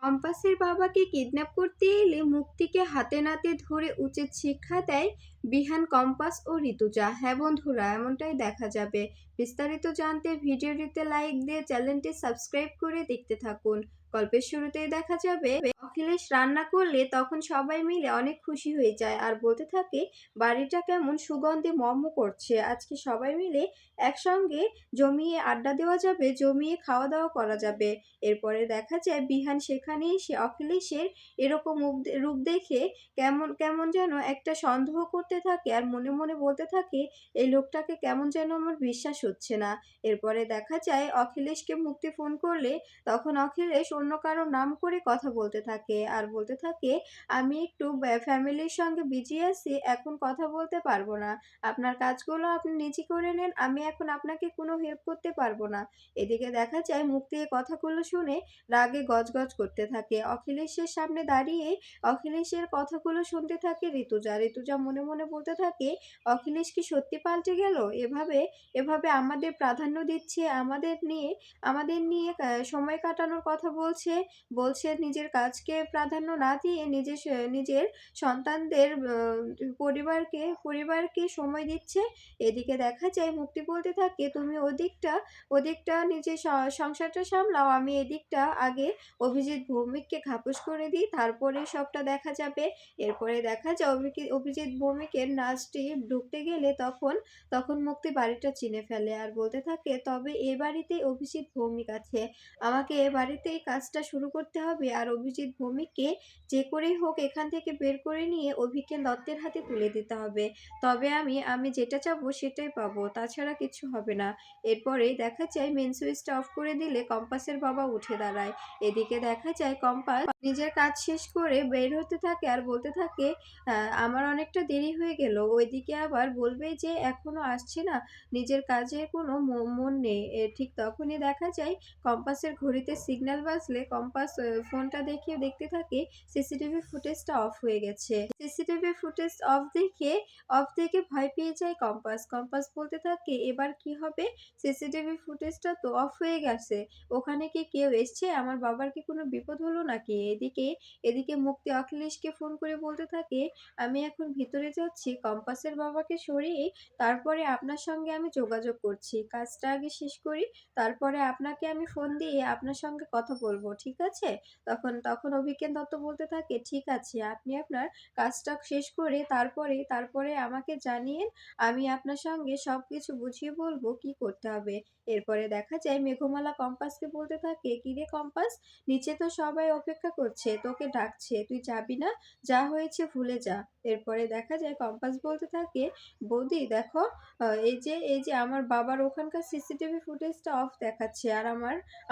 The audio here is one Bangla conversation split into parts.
কম্পাসের বাবাকে কিডন্যাপ করতে এলে মুক্তিকে হাতে নাতে ধরে উচিত শিক্ষা দেয় বিহান, কম্পাস ও ঋতুজা। হ্যাঁ বন্ধুরা, এমনটাই দেখা যাবে। বিস্তারিত জানতে ভিডিওটিতে লাইক দিয়ে চ্যানেলটি সাবস্ক্রাইব করে দেখতে থাকুন। গল্পের শুরুতেই দেখা যাবে অখিলেশ রান্না করলে তখন সবাই মিলে অনেক খুশি হয়ে যায় আর বলতে থাকে বাড়িটা কেমন সুগন্ধে মম করছে, আজকে সবাই মিলে একসঙ্গে জমিয়ে আড্ডা দেওয়া যাবে, জমিয়ে খাওয়া দাওয়া করা যাবে। এরপরে দেখা যায় বিহান সেখানে এসে অখিলেশের এরকম রূপ দেখে কেমন কেমন যেন একটা সন্দেহ করতে থাকে আর মনে মনে বলতে থাকে এই লোকটাকে কেমন যেন আমার বিশ্বাস হচ্ছে না। এরপরে দেখা যায় অখিলেশকে মুক্তি ফোন করলে তখন অখিলেশ অন্য কারো নাম করে কথা বলতে থাকে আর বলতে থাকে আমি একটু ফ্যামিলির সঙ্গে বিজি আছি, এখন কথা বলতে পারবো না, আপনার কাজগুলো আপনি নিজে করে নেন, আমি এখন আপনাকে কোনো হেল্প করতে পারবো না। এদিকে দেখা যায় মুক্তি এই কথাগুলো শুনে রাগে গজগজ করতে থাকে। অখিলেশের সামনে দাঁড়িয়ে অখিলেশের কথাগুলো শুনতে থাকে ঋতুজা। ঋতুজা মনে মনে বলতে থাকে অখিলেশ কি সত্যি পাল্টে গেল? এভাবে এভাবে আমাদের প্রাধান্য দিচ্ছে, আমাদের নিয়ে সময় কাটানোর কথা বলছে, বলছে নিজের কাজকে প্রাধান্য না দিয়ে নিজের সন্তানদের পরিবারকে সময় দিচ্ছে। এদিকে দেখা যায় মুক্তি বলতে থাকে তুমি ওদিকটা নিজের সংসারটা সামলাও, আমি এদিকটা আগে অভিজিৎ ভৌমিককে খাপস করে দিই, তারপরে সবটা দেখা যাবে। এরপরে দেখা যায় অভিজিৎ ভৌমিকের নাচটি ঢুকতে গেলে তখন তখন মুক্তি বাড়িটা চিনে ফেলে আর বলতে থাকে তবে এ বাড়িতে অভিজিৎ ভৌমিক আছে, আমাকে এ বাড়িতেই কাজটা শুরু করতে হবে আর অভিজিৎ ভৌমিককে যে করেই হোক এখান থেকে বের করে নিয়ে অভিকে দত্তের হাতে তুলে দিতে হবে, তবে আমি যেটা চাবো সেটাই পাবো, তাছাড়া কিছু হবে না। এরপরেই দেখা যায় মেন সুইচটা অফ করে দিলে কম্পাসের বাবা উঠে দাঁড়ায়। এদিকে দেখা যায় কম্পাস নিজের কাজ শেষ করে বের হতে থাকে আর বলতে থাকে আমার অনেকটা দেরি হয়ে গেল, ওইদিকে আবার বলবে যে এখনো আসছে না, নিজের কাজে কোনো মন নেই। ঠিক তখনই দেখা যায় কম্পাসের ঘড়িতে সিগন্যাল বাজলে কম্পাস ফোনটা দেখতে থাকে সিসিটিভি ফুটেজটা অফ হয়ে গেছে। সিসিটিভি ফুটেজ অফ দেখে ভয় পেয়ে যায় কম্পাস। কম্পাস বলতে থাকে এবার কি হবে, সিসিটিভি ফুটেজটা তো অফ হয়ে গেছে, ওখানে কি কেউ এসছে, আমার বাবার কি কোনো বিপদ হলো নাকি? এদিকে এদিকে মুক্তি অখিলেশকে ফোন করে বলতে থাকে আমি এখন ভিতরে যাচ্ছি, কম্পাসের বাবাকে সরিয়ে তারপরে আপনার সঙ্গে আমি যোগাযোগ করছি, কাজটা আগে শেষ করি, তারপরে আপনাকে আমি ফোন দিয়ে আপনার সঙ্গে কথা বলবো, ঠিক আছে? তখন অভিজ্ঞান দত্ত বলতে থাকে ঠিক আছে, আপনি আপনার কাজটা শেষ করে তারপরে আমাকে জানিয়েন, আমি আপনার সঙ্গে সবকিছু বুঝিয়ে বলবো কি করতে হবে। এরপরে দেখা যায় মেঘমালা কম্পাসকে বলতে থাকে কিরে কম্পাস, নিচে তো সবাই অপেক্ষা করছে, তোকে ডাকছে, তুই যাবি না? যা হয়েছে ভুলে যা। এরপরে দেখা যায় কম্পাস বলতে থাকে বৌদি দেখো, এই যে আমার বাবার ওখানকার সিসিটিভি ফুটেজটা অফ দেখাচ্ছে আর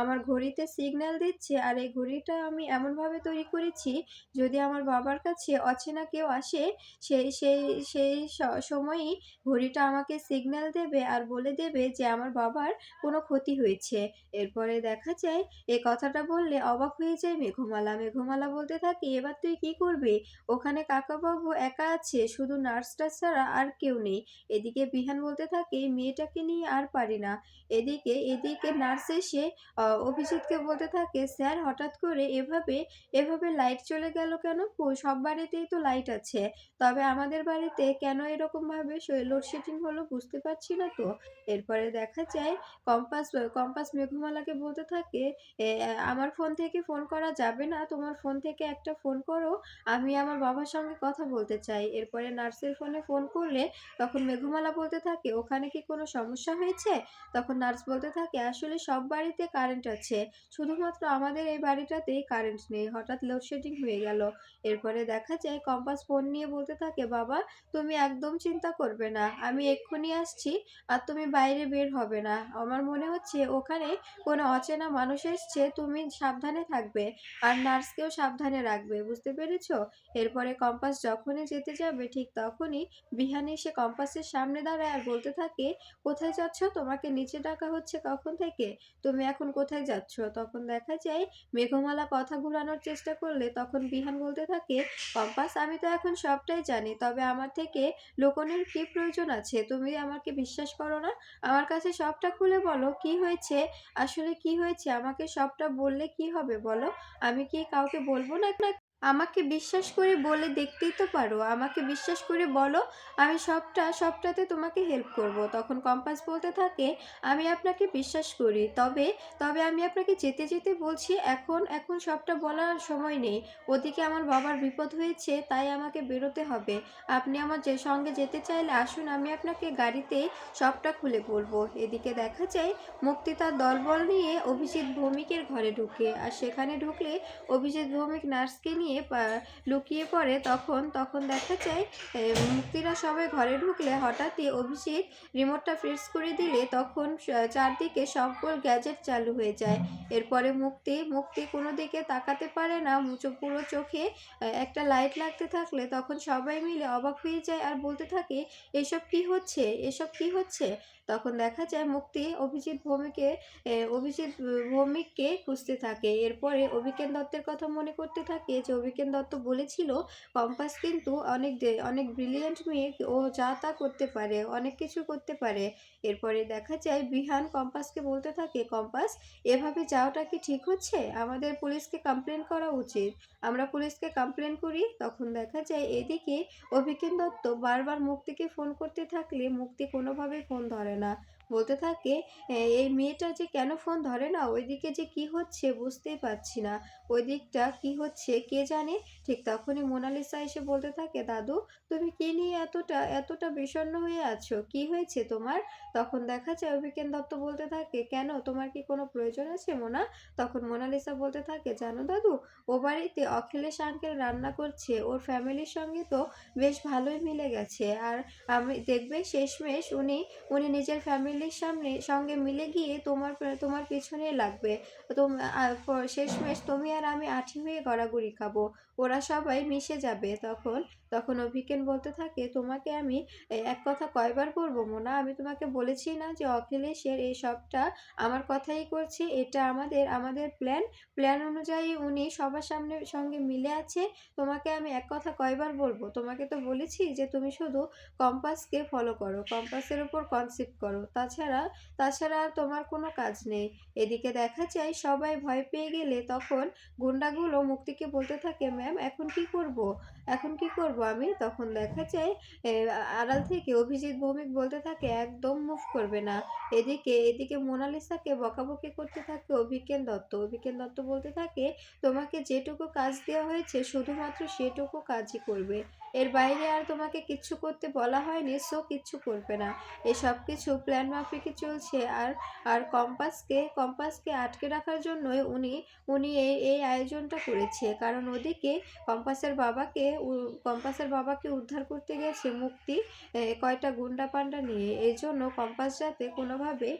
আমার ঘড়িতে সিগন্যাল দিচ্ছে, আর এই ঘড়িটা আমি এমনভাবে তৈরি করেছি যদি আমার বাবার কাছে অচেনা কেউ আসে সেই সেই সেই সময়ই ঘড়িটা আমাকে সিগন্যাল দেবে আর বলে দেবে যে আমার বাবার কোনো ক্ষতি হয়েছে। এরপরে দেখা যায় এ কথাটা বললে অবাক হয়ে যায় মেঘমালা। মেঘমালা বলতে থাকে এবার তুই কি করবি? ওখানে কাকাবাবু একা আছে, শুধু নার্সটা ছাড়া আর কেউ নেই। এদিকে বিহান বলতে থাকে এই মেয়েটাকে নিয়ে আর পারি না। এদিকে নার্স এসে অভিজিৎকে বলতে থাকে স্যার হঠাৎ করে এভাবে লাইট চলে গেল কেন? সব বাড়িতেই তো লাইট আছে, তবে আমাদের বাড়িতে কেন এরকমভাবে লোডশেডিং হলো বুঝতে পারছি না তো। এরপরে দেখা যায় কম্পাস কম্পাস মেঘমালাকে বলতে থাকে আমার ফোন থেকে ফোন করা যাবে না, তোমার ফোন থেকে একটা ফোন করো, আমি আমার বাবার সঙ্গে কথা বলতে চাই। এরপরে নার্সের ফোনে ফোন করলে তখন মেঘমালা বলতে থাকে ওখানে কি কোনো সমস্যা হয়েছে? তখন নার্স বলতে থাকে আসলে সব বাড়িতে কারেন্ট আছে, শুধুমাত্র আমাদের এই বাড়িটাতেই কারেন্ট নেই, হঠাৎ লোডশেডিং হয়ে গেল। এরপরে দেখা যায় কম্পাস ফোন নিয়ে বলতে থাকে বাবা তুমি একদম চিন্তা করবে না, আমি এক্ষুনি আসছি আর তুমি বাইরে বের হবে না, আমার মনে হচ্ছে ওখানে কোনো অচেনা মানুষ এসছে, তুমি সাবধানে থাকবে আর নার্সকেও সাবধানে রাখবে, বুঝতে পেরেছো? এরপরে কম্পাস যখনই যেতে যাবে ঠিক তখনই বিহান এসে কম্পাসের সামনে দাঁড়ায় আর বলতে থাকে কোথায় যাচ্ছ, তোমাকে নিচে ডাকা হচ্ছে কখন থেকে, তুমি এখন কোথায় যাচ্ছ? তখন দেখা যায় মেঘমালা কথা ঘুরানোর চেষ্টা করলে তখন বিহান বলতে থাকে, কম্পাস আমি তো এখন সবটাই জানি, তবে আমার থেকে লুকোনোর কি প্রয়োজন আছে? তুমি আমাকে বিশ্বাস করো না? আমার কাছে সবটা খুলে বলো, কি হয়েছে? আসলে কি হয়েছে? আমাকে সবটা বললে কি হবে বলো? আমি কি কাউকে বলবো না? আমাকে বিশ্বাস করে বলে দেখতেই তো পারো। আমাকে বিশ্বাস করে বলো, আমি সবটাতে তোমাকে হেল্প করব। তখন কম্পাস বলতে থাকে, আমি আপনাকে বিশ্বাস করি। তবে আমি আপনাকে যেতে বলছি, এখন সবটা বলার সময় নেই। ওদিকে আমার বাবার বিপদ হয়েছে, তাই আমাকে বেরোতে হবে। আপনি আমার সঙ্গে যেতে চাইলে আসুন, আমি আপনাকে গাড়িতে সবটা খুলে বলবো। এদিকে দেখা যায় মুক্তি তার দলবল নিয়ে অভিজিৎ ভৌমিকের ঘরে ঢুকে। আর সেখানে ঢুকলে অভিজিৎ ভৌমিক নার্সকে নিয়ে লুকিয়ে পড়ে। তখন দেখা যায় মুক্তিরা সবাই ঘরে ঢুকলে হঠাৎই অভিজিৎ রিমোটটা প্রেস করে দিলে তখন চারদিকে সকল গ্যাজেট চালু হয়ে যায়। এরপরে মুক্তি কোনো দিকে তাকাতে পারে না, পুরো চোখে একটা লাইট লাগতে থাকলে তখন সবাই মিলে অবাক হয়ে যায় আর বলতে থাকে, এসব কি হচ্ছে? তখন দেখা যায় মুক্তি অভিজিৎ ভৌমিককে খুঁজতে থাকে। এরপরে অভিজ্ঞান দত্তের কথা মনে করতে থাকে যে অভিজ্ঞান দত্ত বলেছিল কম্পাস কিন্তু অনেক ব্রিলিয়ান্ট মেয়ে, ও যা তা করতে পারে, অনেক কিছু করতে পারে। এরপরে দেখা যায় বিহান কম্পাসকে বলতে থাকে, কম্পাস এভাবে যাওয়াটা কি ঠিক হচ্ছে? আমাদের পুলিশকে কমপ্লেন করা উচিত। আমরা পুলিশকে কমপ্লেন করি। তখন দেখা যায় এদিকে অভিজ্ঞান দত্ত বারবার মুক্তিকে ফোন করতে থাকলে মুক্তি কোনোভাবেই ফোন ধরে না। বলতে থাকে, এই মেয়েটা যে কেন ফোন ধরে না? ওইদিকে যে কি হচ্ছে বুঝতেই পারছি না। ওই দিকটা কি হচ্ছে কে জানে? ঠিক তখনই মোনালিসা এসে বলতে থাকে, দাদু তুমি কি নিয়ে এতটা বিষণ্ণ হয়ে আছো? কি হয়েছে তোমার? তখন দেখা যায় অভিজ্ঞান দত্ত বলতে থাকে, কেন তোমার কি কোনো প্রয়োজন আছে মোনা? তখন মোনালিসা বলতে থাকে, জানো দাদু, ও বাড়িতে অখিলেশ আঙ্কেল রান্না করছে, ওর ফ্যামিলির সঙ্গে তো বেশ ভালোই মিলে গেছে। আর আমি দেখবে শেষমেশ উনি নিজের ফ্যামিলির সঙ্গে মিলে গিয়ে তোমার পেছনেই লাগবে। শেষমেশ তুমি আর আমি আঁঠি হয়ে গড়াগড়ি খাবো। ওরা সবাই মিশে যাবে। তখন অভিজ্ঞান বলতে থাকে, তোমাকে আমি এক কথা কয়বার বলবো মোনা? আমি তোমাকে বলেছি না যে অখিলেশের এই সবটা আমার কথাই করছে? এটা আমাদের প্ল্যান অনুযায়ী উনি সবার সঙ্গে মিলে আছে। তোমাকে আমি এক কথা কয়বার বলবো? তোমাকে তো বলেছি যে তুমি শুধু কম্পাসকে ফলো করো, কম্পাসের উপর কনসেপ্ট করো, তাছাড়া আর তোমার কোনো কাজ নেই। এদিকে দেখা যায় সবাই ভয় পেয়ে গেলে তখন গুন্ডাগুলো মুক্তিকে বলতে থাকে, ম্যাম এখন কি করব আমি? তখন দেখা যায় আড়াল থেকে অভিজিৎ ভৌমিক বলতে থাকে, একদম মুভ করবে না। এদিকে মোনালিসাকে বকাবকি করতে থাকে অভিজ্ঞান দত্ত বলতে থাকে, তোমাকে যেটুকু কাজ দেওয়া হয়েছে শুধুমাত্র সেটুকু কাজই করবে, এর বাইরে আর তোমাকে কিচ্ছু করতে বলা হয়নি, সো কিচ্ছু করবে না। এসব কিছু প্ল্যান মাফিকই চলছে। আর আর কম্পাসকে আটকে রাখার জন্যই উনি এই আয়োজনটা করেছে। কারণ ওদিকে কম্পাসের বাবাকে উদ্ধার করতে গেছে মুক্তি কয়টা গুন্ডা পান্ডা নিয়ে। এই জন্য কম্পাস যাতে কোনোভাবে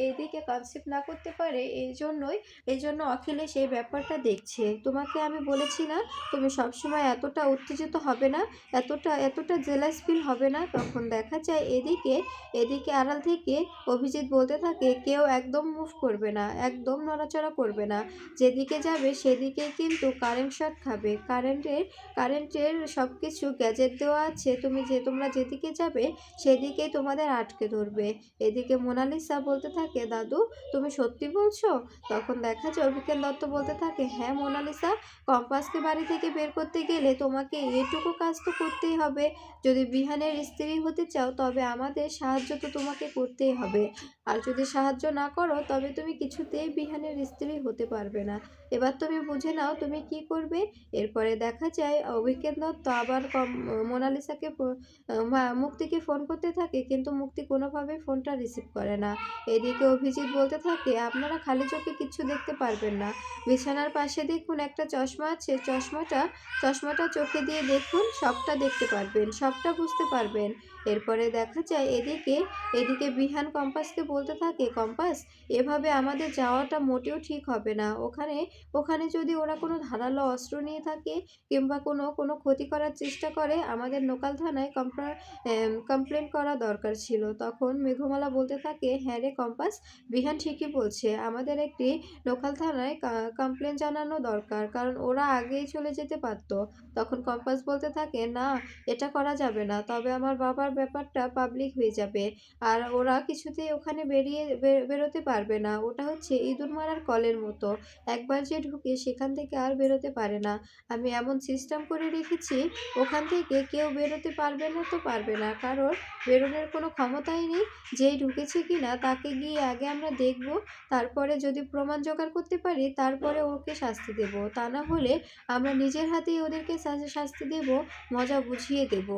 এইদিকে কনসেপ্ট না করতে পারে, এই জন্য অখিলেশ এই ব্যাপারটা দেখছে। তোমাকে আমি বলেছি না তুমি সবসময় এতটা উত্তেজিত হবে না, এতটা জেলাস ফিল হবে না। তখন দেখা যায় এদিকে আড়াল থেকে অভিজিৎ বলতে থাকে, কেউ একদম মুভ করবে না, একদম নড়াচড়া করবে না। যেদিকে যাবে সেদিকেই কিন্তু কারেন্ট শট খাবে। কারেন্টের সব কিছু গ্যাজেট দেওয়া আছে, তোমরা যেদিকে যাবে সেদিকেই তোমাদের আটকে ধরবে। এদিকে মোনালিসা বলতে থাকে, দাদু তুমি সত্যি বলছো? তখন দেখা যায় অভিজ্ঞান দত্ত বলতে থাকে, হ্যাঁ মোনালিসা, কম্পাসকে বাড়ি থেকে বের করতে গেলে তোমাকে এটুকু কাজ তো করতেই হবে। যদি বিহানের স্ত্রী হতে চাও তবে আমাদের সাহায্য তো তোমাকে করতেই হবে। আর যদি সাহায্য না করো তবে তুমি কিছুতেই বিহানের স্ত্রী হতে পারবে না। এবার তুমি বুঝে নাও তুমি কি করবে। এরপরে দেখা যায় অভিজ্ঞান দত্ত আবার মোনালিসাকে মুক্তিকে ফোন করতে থাকে, কিন্তু মুক্তি কোনোভাবেই ফোনটা রিসিভ করে না। এদিকে অভিজিৎ বলতে থাকে, আপনারা খালি চোখে কিচ্ছু দেখতে পারবেন না। বিছানার পাশে দেখুন একটা চশমা আছে, চশমাটা চোখে দিয়ে দেখুন, সবটা দেখতে পারবেন, সবটা বুঝতে পারবেন। এরপরে দেখা যায় এদিকে বিহান কম্পাসকে বলতে থাকে, "কম্পাস, এভাবে আমাদের যাওয়াটা মোটেও ঠিক হবে না। ওখানে ওখানে যদি ওরা কোনো ধারালো অস্ত্র নিয়ে থাকে কিংবা কোনো ক্ষতি করার চেষ্টা করে, আমাদের লোকাল থানায় কমপ্লেন করা দরকার ছিল।" তখন মেঘমালা বলতে থাকে, "হ্যাঁ রে কম্পাস, বিহান ঠিকই বলছে। আমাদের একটি লোকাল থানায় কমপ্লেন জানানো দরকার। কারণ ওরা আগেই চলে যেতে পারত।" তখন কম্পাস বলতে থাকে, "না, এটা করা যাবে না। তবে আমার বাবার ব্যাপারটা পাবলিক হয়ে যাবে। আর ওরা কিছুতেই ওখানে বেরোতে পারবে না। ওটা হচ্ছে ইঁদুর মারার কলের মতো। একবার যে ঢুকে সেখান থেকে আর বেরোতে পারে না। আমি এমন সিস্টেম করে রেখেছি, ওখান থেকে কেউ বেরোতে পারবে না তো পারবে না। কারণ বেরোনোর কোনো ক্ষমতাই নেই। যেই ঢুকেছে কিনা তাকে গিয়ে আগে আমরা দেখব। তারপরে যদি প্রমাণ জোগাড় করতে পারি তারপরে ওকে শাস্তি দেব। তা না হলে আমরা নিজের হাতেই ওদেরকে শাস্তি দেব, মজা বুঝিয়ে দেব।"